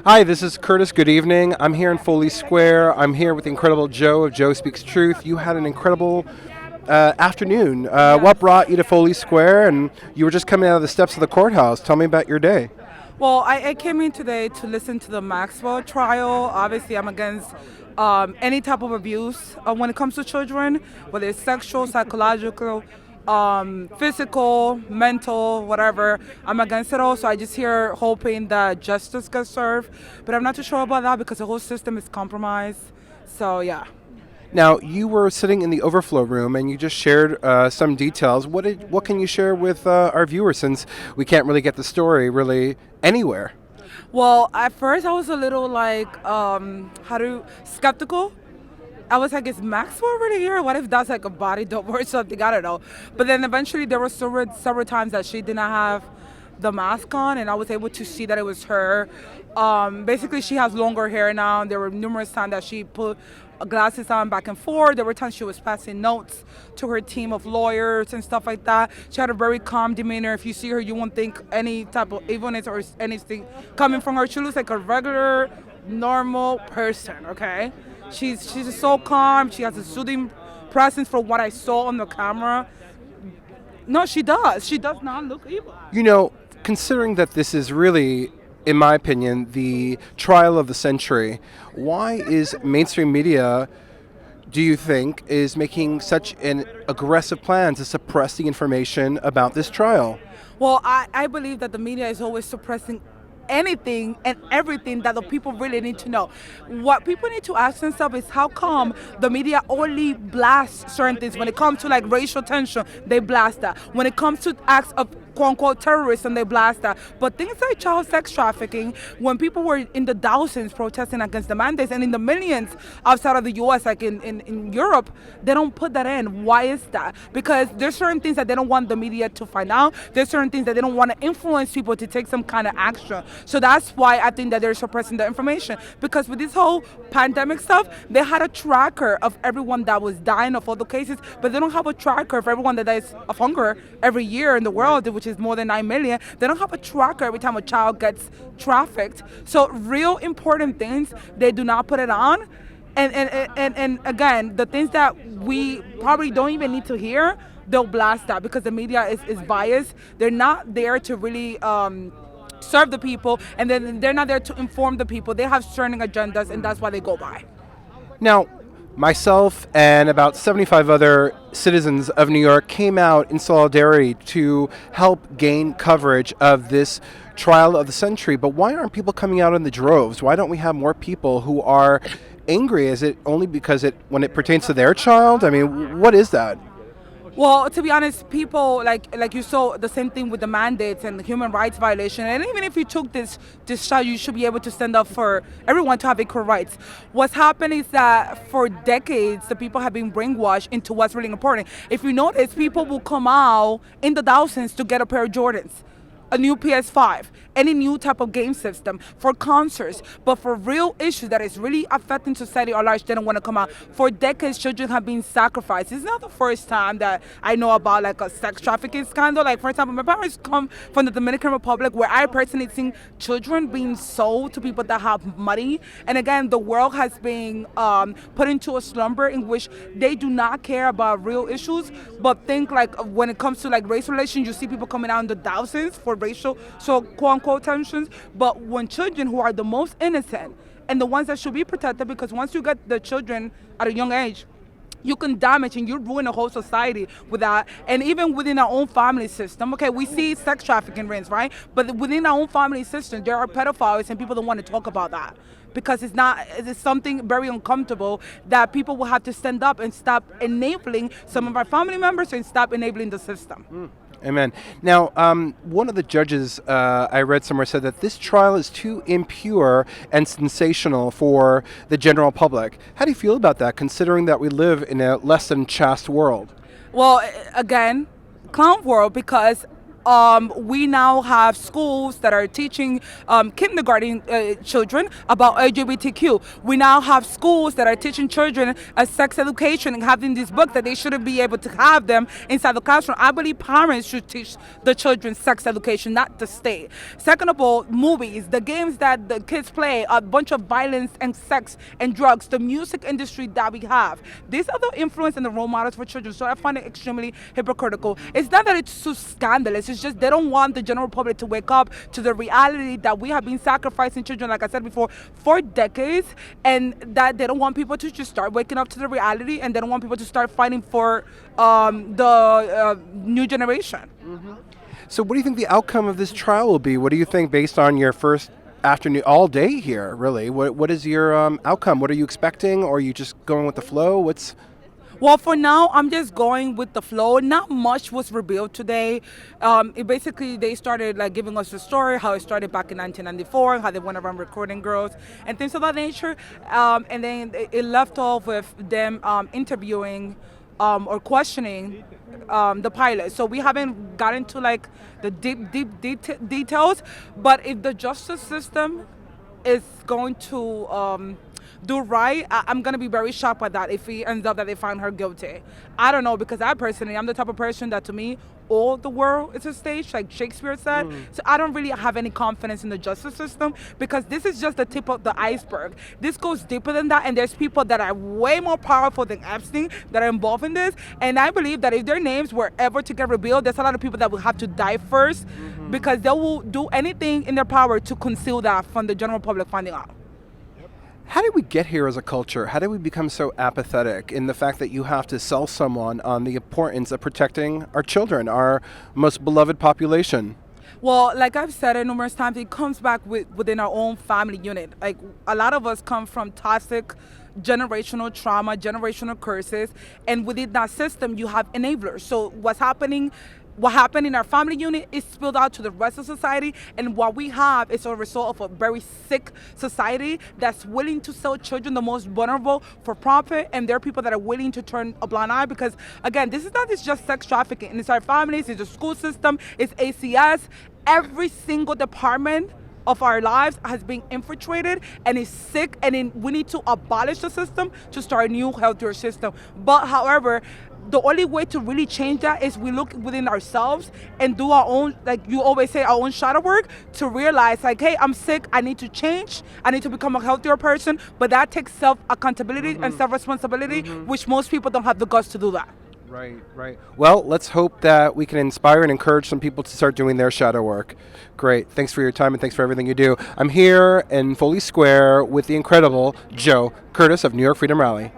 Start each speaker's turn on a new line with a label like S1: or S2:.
S1: Hi, this is Curtis. Good evening. I'm here in Foley Square. I'm here with the incredible Joe of Joe Speaks Truth. You had an incredible afternoon. What brought you to Foley Square? And you were just coming out of the steps of the courthouse. Tell me about your day.
S2: Well, I came in today to listen to the Maxwell trial. Obviously, I'm against any type of abuse when it comes to children, whether it's sexual, psychological, physical, mental, whatever. I'm against it all. So I just here hoping that justice gets served. But I'm not too sure about that because the whole system is compromised. So yeah.
S1: Now, you were sitting in the overflow room and you just shared some details. What can you share with our viewers since we can't really get the story really anywhere?
S2: Well, at first I was a little like, skeptical. I was like, is Maxwell really here? What if that's like a body double or something? I don't know. But then eventually there were several times that she did not have the mask on, and I was able to see that it was her. Basically, she has longer hair now. There were numerous times that she put glasses on back and forth. There were times she was passing notes to her team of lawyers and stuff like that. She had a very calm demeanor. If you see her, you won't think any type of evilness or anything coming from her. She looks like a regular, normal person, okay? She's just so calm. She has a soothing presence from what I saw on the camera. No, she does. She does not look evil.
S1: You know, considering that this is really, in my opinion, the trial of the century, why is mainstream media, do you think, is making such an aggressive plan to suppress the information about this trial?
S2: Well, I believe that the media is always suppressing anything and everything that the people really need to know. What people need to ask themselves is how come the media only blasts certain things. When it comes to like racial tension, they blast that. When it comes to acts of quote-unquote terrorism, they blast that. But things like child sex trafficking, when people were in the thousands protesting against the mandates and in the millions outside of the U.S., like in Europe, they don't put that in. Why is that? Because there's certain things that they don't want the media to find out. There's certain things that they don't want to influence people to take some kind of action. So that's why I think that they're suppressing the information. Because with this whole pandemic stuff, they had a tracker of everyone that was dying of all the cases, but they don't have a tracker of everyone that dies of hunger every year in the world, which is more than 9 million. They don't have a tracker every time a child gets trafficked. So real important things, they do not put it on. And again, the things that we probably don't even need to hear, they'll blast that because the media is biased. They're not there to really serve the people, and then they're not there to inform the people. They have certain agendas, and that's why they go by.
S1: Now, myself and about 75 other citizens of New York came out in solidarity to help gain coverage of this trial of the century. But why aren't people coming out in the droves? Why don't we have more people who are angry? Is it only because when it pertains to their child? I mean, what is that?
S2: Well, to be honest, people like you saw the same thing with the mandates and the human rights violation. And even if you took this shot, you should be able to stand up for everyone to have equal rights. What's happened is that for decades, the people have been brainwashed into what's really important. If you notice, people will come out in the thousands to get a pair of Jordans, a new PS5, any new type of game system, for concerts. But for real issues that is really affecting society at large, they don't want to come out. For decades, children have been sacrificed. It's not the first time that I know about like a sex trafficking scandal. Like, for example, my parents come from the Dominican Republic, where I personally seen children being sold to people that have money. And again, the world has been put into a slumber in which they do not care about real issues, but think like when it comes to like race relations, you see people coming out in the thousands for racial, so quote-unquote tensions. But when children who are the most innocent and the ones that should be protected, because once you get the children at a young age, you can damage and you ruin a whole society with that. And even within our own family system, okay, we see sex trafficking rings, right? But within our own family system, there are pedophiles and people don't want to talk about that because it's something very uncomfortable that people will have to stand up and stop enabling some of our family members and stop enabling the system.
S1: Amen. Now, one of the judges I read somewhere said that this trial is too impure and sensational for the general public. How do you feel about that, considering that we live in a less than chaste world?
S2: Well, again, clown world, because We now have schools that are teaching kindergarten children about LGBTQ. We now have schools that are teaching children sex education and having these books that they shouldn't be able to have them inside the classroom. I believe parents should teach the children sex education, not the state. Second of all, movies, the games that the kids play, a bunch of violence and sex and drugs, the music industry that we have. These are the influence and the role models for children. So I find it extremely hypocritical. It's not that it's so scandalous. It's just they don't want the general public to wake up to the reality that we have been sacrificing children, like I said before, for decades, and that they don't want people to just start waking up to the reality, and they don't want people to start fighting for the new generation.
S1: So what do you think the outcome of this trial will be? What do you think based on your first afternoon, all day here, really? What is your outcome? What are you expecting? Or are you just going with the flow?
S2: Well, for now, I'm just going with the flow. Not much was revealed today. Basically, they started like giving us the story, how it started back in 1994, how they went around recording girls and things of that nature. And then it left off with them interviewing or questioning the pilot. So we haven't gotten to like the deep details. But if the justice system is going to do right, I'm going to be very shocked by that if it ends up that they find her guilty. I don't know, because I'm the type of person that, to me, all the world is a stage, like Shakespeare said. So I don't really have any confidence in the justice system, because this is just the tip of the iceberg. This goes deeper than that, and there's people that are way more powerful than Epstein that are involved in this. And I believe that if their names were ever to get revealed, there's a lot of people that will have to die first, because they will do anything in their power to conceal that from the general public finding out.
S1: How did we get here as a culture? How did we become so apathetic in the fact that you have to sell someone on the importance of protecting our children, our most beloved population?
S2: Well, like I've said it numerous times, it comes back within our own family unit. Like, a lot of us come from toxic generational trauma, generational curses, and within that system, you have enablers. So what happened in our family unit is spilled out to the rest of society, and what we have is a result of a very sick society that's willing to sell children, the most vulnerable, for profit. And there are people that are willing to turn a blind eye, because again, this is not just sex trafficking. It's our families, it's the school system, it's ACS. Every single department of our lives has been infiltrated and is sick, and we need to abolish the system to start a new, healthier system. But however, the only way to really change that is we look within ourselves and do our own, like you always say, our own shadow work, to realize, like, hey, I'm sick, I need to change, I need to become a healthier person. But that takes self-accountability and self-responsibility, which most people don't have the guts to do that.
S1: Right. Well, let's hope that we can inspire and encourage some people to start doing their shadow work. Great. Thanks for your time, and thanks for everything you do. I'm here in Foley Square with the incredible Joe Curtis of New York Freedom Rally.